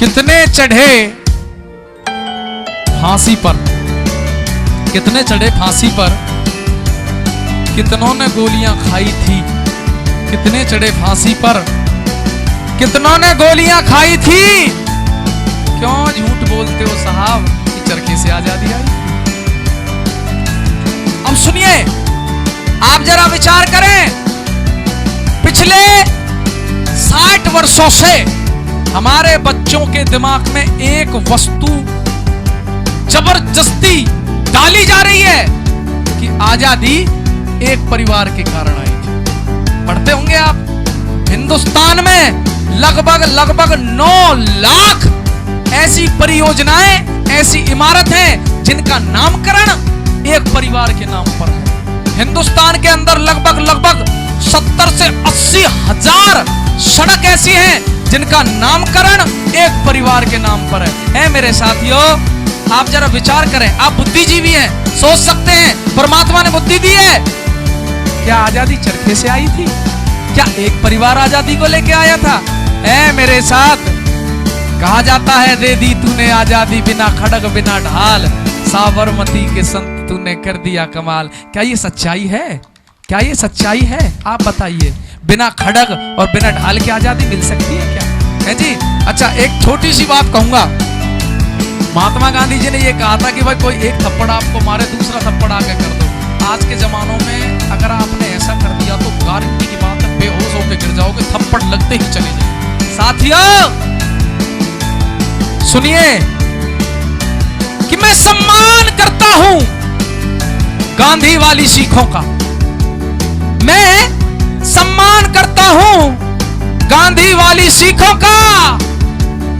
कितने चढ़े फांसी पर, कितने चढ़े फांसी पर, कितनों ने गोलियां खाई थी, कितने चढ़े फांसी पर, कितनों ने गोलियां खाई थी। क्यों झूठ बोलते हो साहब कि चरखे से आजादी आई? अब सुनिए, आप जरा विचार करें, पिछले 60 वर्षों से हमारे बच्चों के दिमाग में एक वस्तु जबरदस्ती डाली जा रही है कि आजादी एक परिवार के कारण आई थी। पढ़ते होंगे आप, हिंदुस्तान में लगभग 9 लाख ऐसी परियोजनाएं, ऐसी इमारत हैं जिनका नामकरण एक परिवार के नाम पर है। हिंदुस्तान के अंदर लगभग 70 से 80 हजार सड़क ऐसी हैं जिनका नामकरण एक परिवार के नाम पर है। मेरे साथियों, आप जरा विचार करें, आप बुद्धिजीवी हैं, सोच सकते हैं परमात्मा ने बुद्धि दी है। क्या आजादी चरखे से आई थी? क्या एक परिवार आजादी को लेके आया था? मेरे साथ कहा जाता है, दे दी तूने आजादी बिना खड़ग बिना ढाल, साबरमती के संत तूने कर दिया कमाल। क्या ये सच्चाई है? क्या ये सच्चाई है? आप बताइए, बिना खड़ग और बिना ढाल की आजादी मिल सकती है क्या? है जी। अच्छा, एक छोटी सी बात कहूंगा। महात्मा गांधी जी ने यह कहा था कि भाई कोई एक थप्पड़ आपको मारे, दूसरा थप्पड़ आगे कर दो। आज के जमानों में अगर आपने ऐसा कर दिया तो गारंटी की बात है, बेहोश होकर गिर जाओगे, थप्पड़ लगते ही चले जाए। साथियों सुनिए कि मैं सम्मान करता हूं गांधी वाली सीखों का, मैं सम्मान करता हूं गांधी वाली सीखों का,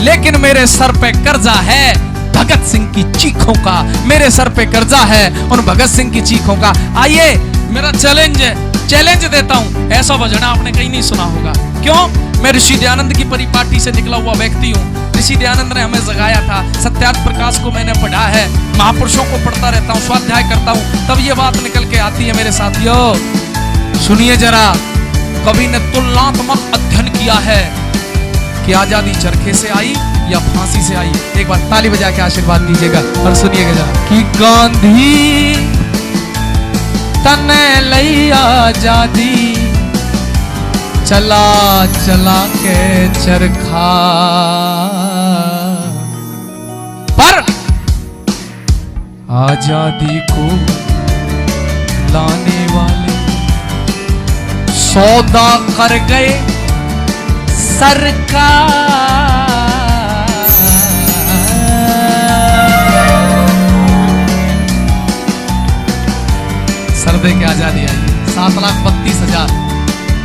लेकिन मेरे सर पे कर्जा है भगत सिंह की चीखों का। मेरे सर पे कर्जा है उन भगत सिंह की चीखों का। आइए, मेरा चैलेंज देता हूं। ऐसा भजन आपने कहीं नहीं सुना होगा। क्यों? मैं ऋषि दयानंद की परिपाटी से निकला हुआ व्यक्ति हूं। ऋषि दयानंद ने हमें जगाया था। सत्यार्थ प्रकाश को मैंने पढ़ा है, महापुरुषों को पढ़ता रहता हूं, स्वाध्याय करता हूं, तब ये बात निकल के आती है। मेरे साथियों सुनिए जरा, कवि ने तुलनात्मक अध्ययन किया है कि आजादी चरखे से आई या फांसी से आई। एक बार ताली बजा के आशीर्वाद दीजिएगा और सुनिएगा जरा कि गांधी तने लई आजादी, चला चला के चरखा, पर आजादी को लाने वाले सौदा कर गए सरकार। सरदे की आजादी आई 7,32,000।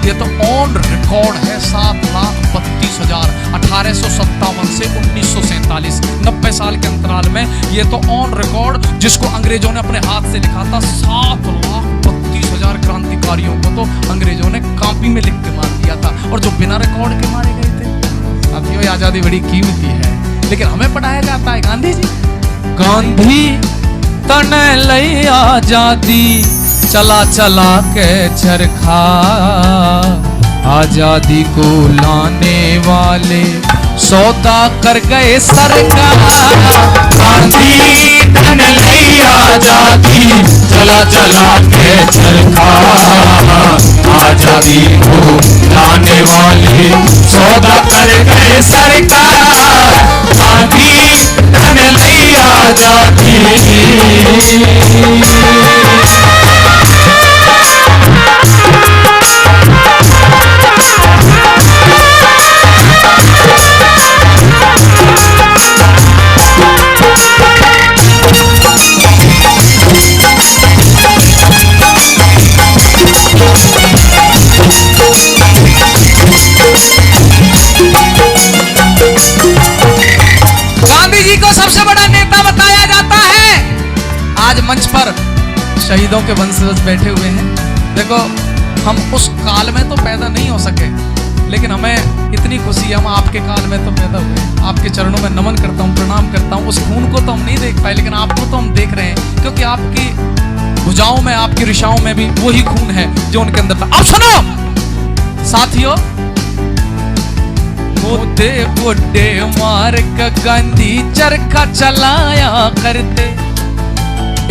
ये तो ऑन रिकॉर्ड है, 7,32,000। 1857 से 1947, 90 साल के अंतराल में ये तो ऑन रिकॉर्ड, जिसको अंग्रेजों ने अपने हाथ से लिखा था। 7,32,000 क्रांतिकारियों को तो अंग्रेजों ने कॉपी में लिख के मार दिया था, और जो बिना रिकॉर्ड के मारे गए थे। साथियों, आजादी बड़ी कीमती है, लेकिन हमें पढ़ाया जाता है गांधी जी, गांधी तने लई आजादी, चला चला के चरखा, आजादी को लाने वाले सौदा कर गए सरकार। गांधी तन लई आजादी, चला चला के चरखा, आजादी को लाने वाले सौदा कर गए सरकार। गांधी तन लई आजादी। गांधी जी को सबसे बड़ा नेता बताया जाता है। आज मंच पर शहीदों के वंशज बैठे हुए हैं। देखो, हम उस काल में तो पैदा नहीं हो सके, लेकिन हमें इतनी खुशी है हम आपके काल में तो पैदा हुए। आपके चरणों में नमन करता हूँ, प्रणाम करता हूँ। उस खून को तो हम नहीं देख पाए, लेकिन आपको तो हम देख रहे हैं, क्योंकि आपकी भुजाओं में, आपकी रिशाओं में भी वही खून है जो उनके अंदर था। अब सुनो साथियों, गोदे गोदे मार का गांधी चरखा चलाया करते,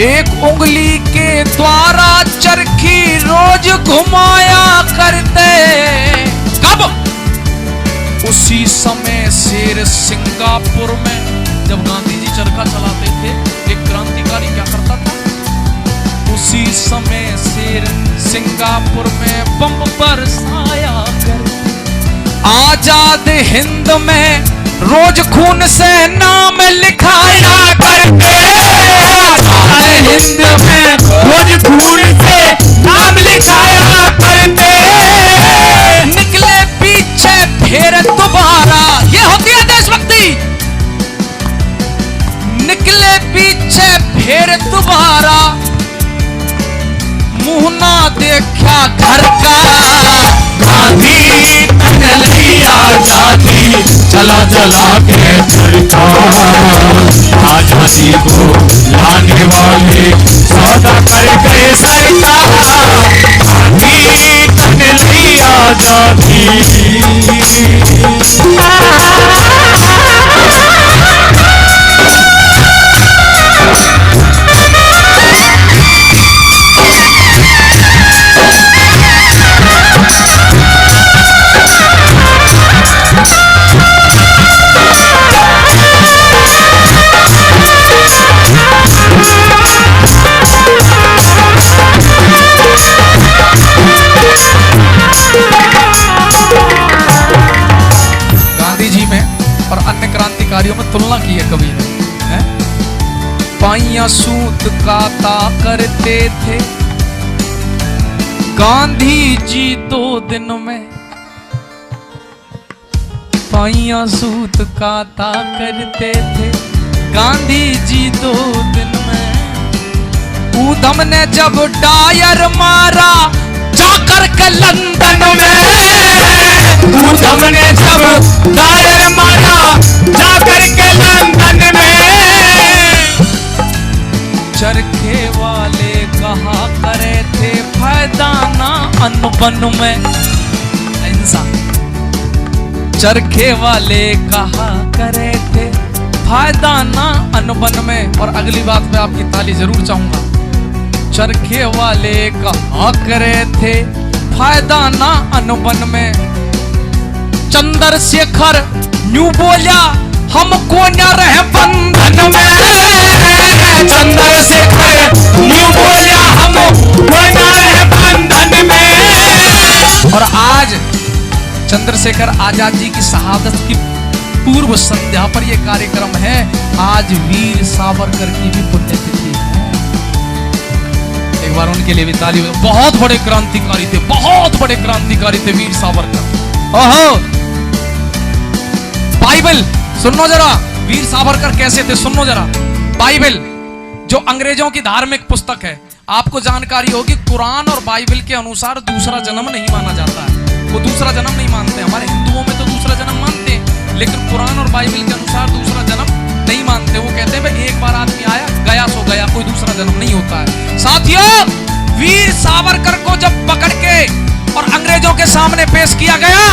एक उंगली के द्वारा चरखी रोज घुमाया करते। कब? उसी समय शेर सिंगापुर में जब गांधी जी चरखा चलाते थे, एक क्रांतिकारी क्या करता था? उसी समय शेर सिंगापुर में बम बरसाया करते। आजाद हिंद में रोज खून से नाम लिखाया करते, आजाद हिंद में रोज खून से नाम लिखाया करते। निकले पीछे फिर दोबारा, ये होती है देशभक्ति। निकले पीछे फिर दोबारा, मुंह ना देखा घर का। गांधी तन लई आजादी, चला चला के चरखा, आजादी को लाने वाले सौदा कर गए सरकार। गांधी तन लई आजादी। क्रांतिकारियों में तुलना की है कवि ने। पाइया सूत काता करते थे गांधी जी 2 दिन में, पाइया सूत काता करते थे गांधी जी 2 दिन में। ऊधम ने जब डायर मारा जाकर के लंदन में, ऊधम ने जब डायर मारा जाकर के लंदन में। चरखे वाले कहा करे थे फायदा ना अनबन में। इंसान चरखे वाले कहा करे थे फायदा ना अनबन में। और अगली बात में आपकी ताली जरूर चाहूंगा। चरखे वाले कहा करे थे फायदा ना अनबन में। चंद्रशेखर न्यू बोला हमको न रहे बंधन में। चंद्रशेखर न्यू बोला हमको न रहे बंधन में। और आज चंद्रशेखर आजाद जी की शहादत की पूर्व संध्या पर यह कार्यक्रम है। आज वीर सावरकर की भी पुण्यतिथि है। एक बार उनके लिए भी ताली। बहुत बड़े क्रांतिकारी थे, बहुत बड़े क्रांतिकारी थे वीर सावरकर। ओहो, बाइबल सुनो जरा, वीर सावरकर कैसे थे सुनो जरा। बाइबल जो अंग्रेजों की धार्मिक पुस्तक है, आपको जानकारी होगी कुरान और बाइबल के अनुसार दूसरा जन्म नहीं माना जाता है। वो दूसरा जन्म नहीं मानते। हमारे हिंदुओं में तो दूसरा जन्म मानते हैं, लेकिन कुरान और बाइबल के अनुसार दूसरा जन्म नहीं मानते। वो कहते हैं भाई एक बार आदमी आया गया सो गया, कोई दूसरा जन्म नहीं होता है। साथियों, वीर सावरकर को जब पकड़ के और अंग्रेजों के सामने पेश किया गया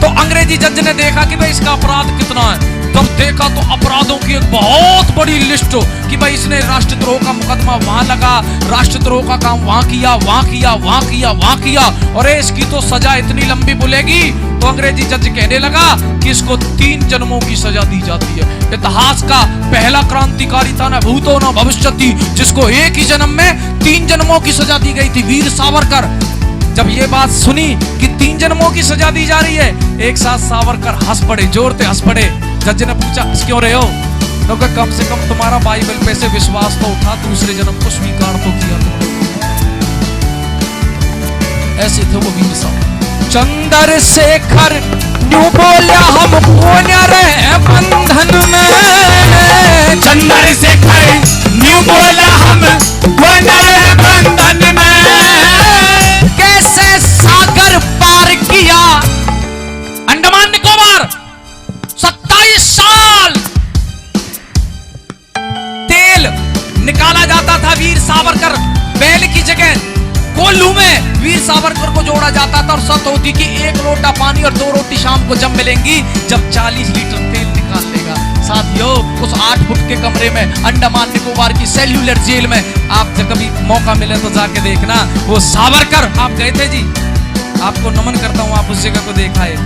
तो अंग्रेजी जज ने देखा कि भाई इसका अपराध कितना है। तब देखा तो अपराधों की एक बहुत बड़ी लिस्ट कि भाई इसने राष्ट्रद्रोह का मुकदमा वहां लगा, राष्ट्रद्रोह का काम वहां किया, वहां किया, वहां किया, वहां किया, और इसकी तो सजा इतनी लंबी बुलेगी। तो अंग्रेजी जज कहने लगा कि इसको 3 जन्मों की सजा दी जाती है। इतिहास का पहला क्रांतिकारी था, न भूतो न भविष्यति, जिसको एक ही जन्म में 3 जन्मों की सजा दी गई थी, वीर सावरकर। जब ये बात सुनी कि 3 जन्मों की सजा दी जा रही है, एक साथ सावरकर हंस पड़े, जोर से हंस पड़े। जज ने पूछा क्यों रहे हो? तो कम से कम तुम्हारा बाइबल पे से विश्वास तो उठा, दूसरे जन्म को स्वीकार तो किया तुमने। ऐसे थे वो वीर सावरकर। चंद्रशेखर न्यू बोला हमको न रहे बंधन में। चंद्रशेखर न्यू बोला हमको न रहे बंधन में। कैसे सागर पार किया अंडमान निकोबार, 27 साल तेल निकाला जाता था वीर सावरकर बैल की जगह कोल्हू में वीर सावरकर को जोड़ा जाता था और शर्त होती कि 1 लोटा पानी और 2 रोटी शाम को जब मिलेंगी जब 40 लीटर तेल निकाल लेगा। साथियों, उस 8 फुट के कमरे में अंडमान निकोबार की सेल्यूलर जेल में आप जब कभी मौका मिले तो जाके देखना, वो सावरकर, आप गए थे जी, आपको नमन करता हूं, आप उस जगह को देखा है।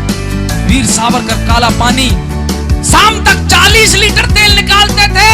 वीर सावरकर काला पानी, शाम तक 40 लीटर तेल निकालते थे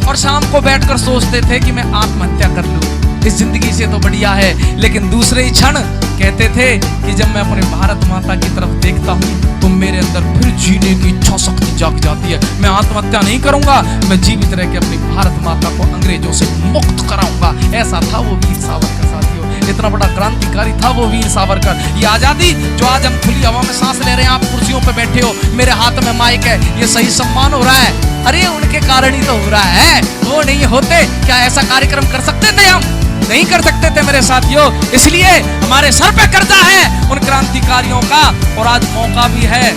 और शाम को बैठकर सोचते थे कि मैं आत्महत्या कर लूं, इस जिंदगी से तो बढ़िया है। लेकिन दूसरे ही क्षण कहते थे कि जब मैं अपने भारत माता की तरफ देखता हूं तो मेरे अंदर फिर जीने की इच्छा शक्ति जाग जाती है। मैं आत्महत्या नहीं करूंगा, मैं जीवित रह के अपनी भारत माता को अंग्रेजों से मुक्त कराऊंगा। ऐसा था वो वीर सावरकर। साथियों, इतना बड़ा क्रांतिकारी था वो वीर सावरकर। ये आजादी जो आज हम खुली हवा में सांस ले रहे हैं, आप कुर्सियों पे बैठे हो, मेरे हाथ में माइक है, ये सही सम्मान हो रहा है, अरे उनके कारण ही तो हो रहा है। वो नहीं होते क्या ऐसा कार्यक्रम कर सकते थे? हम नहीं कर सकते थे मेरे साथियों। इसलिए हमारे सर पे कर्जा है उन क्रांतिकारियों का, और आज मौका भी है।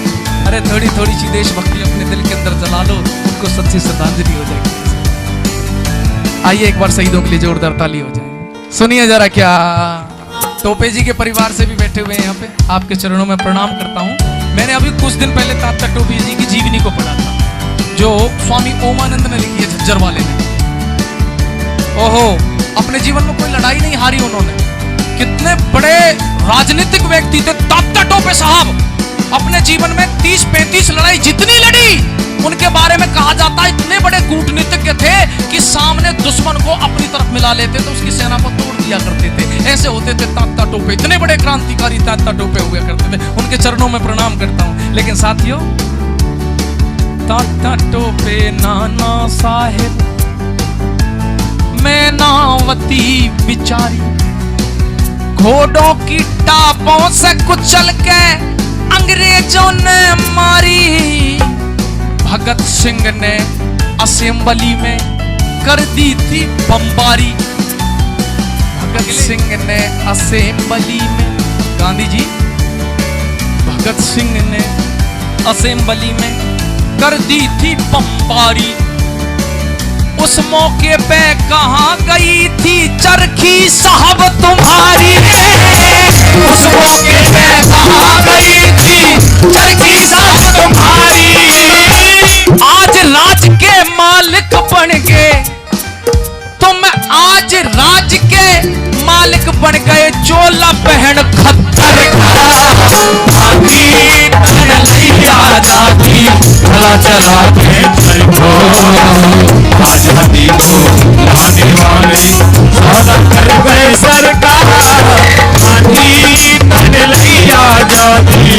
अरे थोड़ी थोड़ी सी देशभक्ति अपने दिल के अंदर जला लो, उनको सच्ची श्रद्धांजलि हो जाएगी। आइए एक बार शहीदों के लिए जोरदार ताली हो जाए। सुनिए जरा, क्या टोपे जी के परिवार से भी बैठे हुए हैं यहाँ पे, आपके चरणों में प्रणाम करता हूँ। मैंने अभी कुछ दिन पहले तात्या टोपे जी की जीवनी को पढ़ा था, जो स्वामी ओमानंद ने लिखी है, झज्जर वाले ने। ओहो, अपने जीवन में कोई लड़ाई नहीं हारी उन्होंने। कितने बड़े राजनीतिक व्यक्ति थे तात्या टोपे साहब। अपने जीवन में 30-35 लड़ाई जितनी लड़ी, उनके बारे में कहा जाता है इतने बड़े कूटनीतिज्ञ थे कि सामने दुश्मन को अपनी तरफ मिला लेते थे, उसकी सेना को तोड़ दिया करते थे। ऐसे होते थे तात्या टोपे, इतने बड़े क्रांतिकारी तात्या टोपे हुआ करते थे। उनके चरणों में प्रणाम करता हूं। लेकिन साथियों, तात्या टोपे नाना साहेब मैनावती बिचारी, घोड़ों की टापों से कुचल के अंग्रेजों ने मारी। भगत सिंह ने असेंबली में कर दी थी बमबारी। भगत सिंह ने असेंबली में, गांधी जी, भगत सिंह ने असेंबली में कर दी थी बमबारी। उस मौके पे कहां गई थी चरखी साहब तुम्हारी? उस मौके पे कहां गई थी चरखी साहब तुम्हारी? आज राज के मालिक बन गए तुम, आज राज के मालिक बन गए, चोला पहन खद्दर आजादी चला चला के आजादी को लाने वाले सादा कर गए सरकार, तन लई आजादी।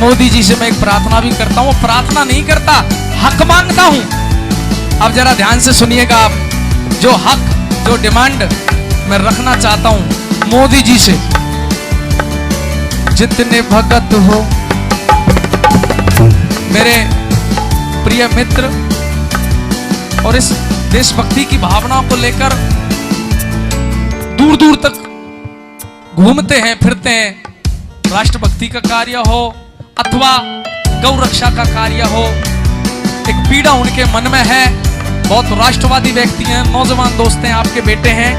मोदी जी से मैं एक प्रार्थना भी करता हूं, प्रार्थना नहीं करता, हक मांगता हूं। अब जरा ध्यान से सुनिएगा आप, जो हक, जो डिमांड मैं रखना चाहता हूं मोदी जी से, जितने भगत हो मेरे प्रिय मित्र और इस देशभक्ति की भावना को लेकर दूर दूर तक घूमते हैं फिरते हैं, राष्ट्रभक्ति का कार्य हो अथवा गौ रक्षा का कार्य हो, एक पीड़ा उनके मन में है। बहुत राष्ट्रवादी व्यक्ति हैं, नौजवान दोस्त हैं, आपके बेटे हैं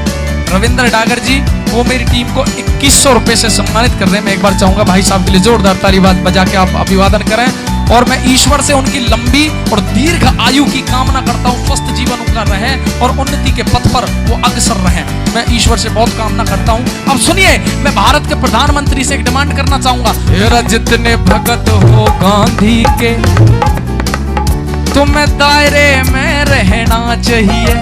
रविंद्र डागर जी, वो मेरी टीम को 2100 रुपए से सम्मानित कर रहे हैं। मैं एक बार चाहूंगा भाई साहब के लिए जोरदार ताली बजा के आप अभिवादन करें। और मैं ईश्वर से उनकी लंबी और दीर्घ आयु की कामना करता हूँ, स्वस्थ जीवन उनका रहे और उन्नति के पथ पर वो अग्रसर रहें, मैं ईश्वर से बहुत कामना करता हूँ। अब सुनिए, मैं भारत के प्रधानमंत्री से एक डिमांड करना चाहूंगा, मेरा जितने भगत हो गांधी के, तुम्हें दायरे में रहना चाहिए,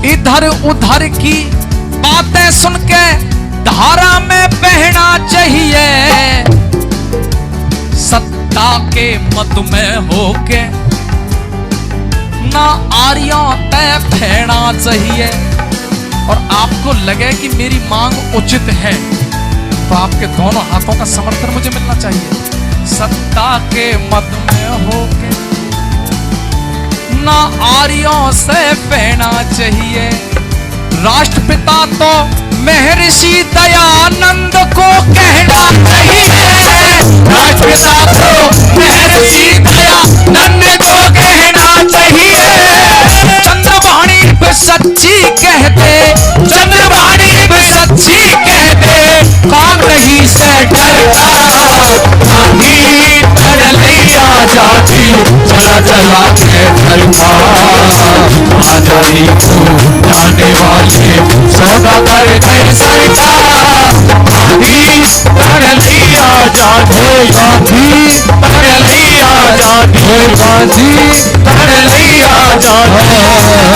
इधर उधर की बातें सुन के धारा में बहना चाहिए, सत्ता के मत में होके ना आर्यों तय फेना चाहिए, और आपको लगे कि मेरी मांग उचित है, तो आपके दोनों हाथों का समर्थन मुझे मिलना चाहिए। सत्ता के मद में होके ना आर्यों से बहना चाहिए। राष्ट्रपिता तो महर्षि दयानंद को कहना चाहिए। राष्ट्रपिता को महर्षि दयानंद को कहना चाहिए। चंद्रवाणी पे सच्ची कहते, चंद्रवाणी भी सच्ची कहते, काम नहीं से डरता नहीं डर लिया जाती, चला चला के डरता आजादी को जाने वाले सौदागर नहीं सकता। नहीं डर लिया जाते, गांधी डर लिया जाते, गांधी डर लिया जाते।